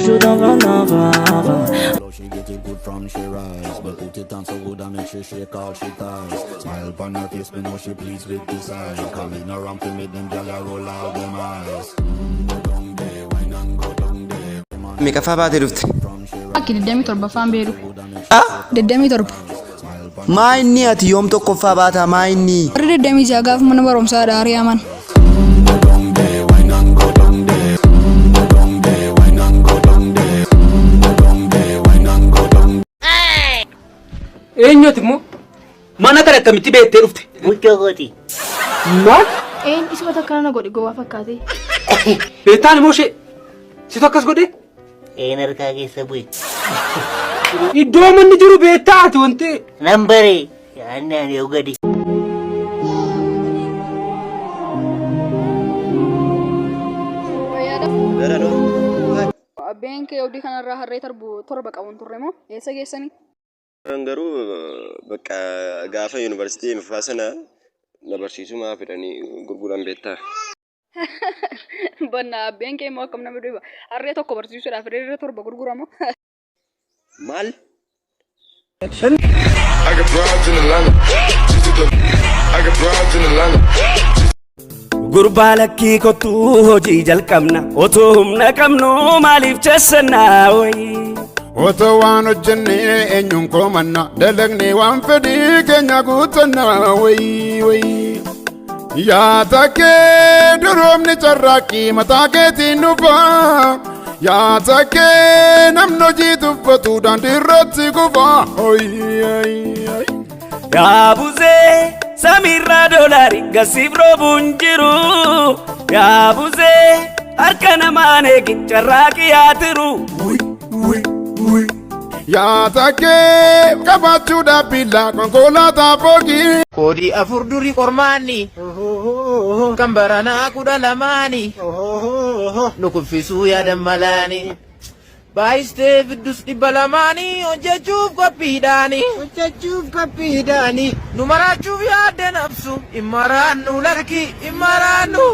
should have another. She get it good from she rise, but put it on so good and make she shake all she ties. Smile upon her face, me know she pleased with this eye. Calling around to make them gyal roll out them eyes. Go down there, wine and go down there. Mika fabaate dhufte. Akki 27 faan beeru. Ah, 27. maa inni ati yoom tokkoffaa baata maa inni? Warri 26 gaaf mana barumsaa daarii aman. Go down there, wine and go down there. Go down there, wine and go down there. Go down there, wine and go down there. Eenyuti immoo mana kana akkamitti beektee dhufte? Muchoo gooti. Maal? Isuma takka na godhi gowwaa fakkaate. Beektaan immoo ishee situ akkas godhe? Harkaa keessa bu'e. Iddoo manni jiru beektaati wanti. Nambaree yaannaan yoo gadi. Abbeen kee odii kanarraa harree torba qabuun turre moo eessa geessanii? Garuu bakka gaafa yuunivarsiitii Mifaasanaa na barsiisumaa fedhanii gurguran beektaa. Banna abbeen kee immoo akkam nama dhiba harree tokko barsiisuudhaaf harree torba gurguramu. Maal? Gurbaa lakkii kottuu hojii jalqabna otoo humna qabnu maaliif cessannaa wayii. Otoo waan hojjennee eenyuun koomanna dalagnee waan fedhii keenya guuttannaa wayii. Yaa takkee duroomni carraaqqii mataa keetiin dhufaa. Yaa takkee namni hojii tuffatu daandii irratti kufaa. Yaa buzee samiirraa doolaari gasiif roobuun jiru. Yaa buzee harka namaan eegin carraaqqii yaa tiru. Yaa takkee qabaachuudhaaf billaa konkolaataa foogii. Koodii afur durii qormaanni kan baranaa 12 nu kuffisuu yaadan malaani. Baay'istee fiddus 200 hojjechuuf qophiidhaani nu maraachuuf yaaddan absu hin maraannu lakki hin maraannu.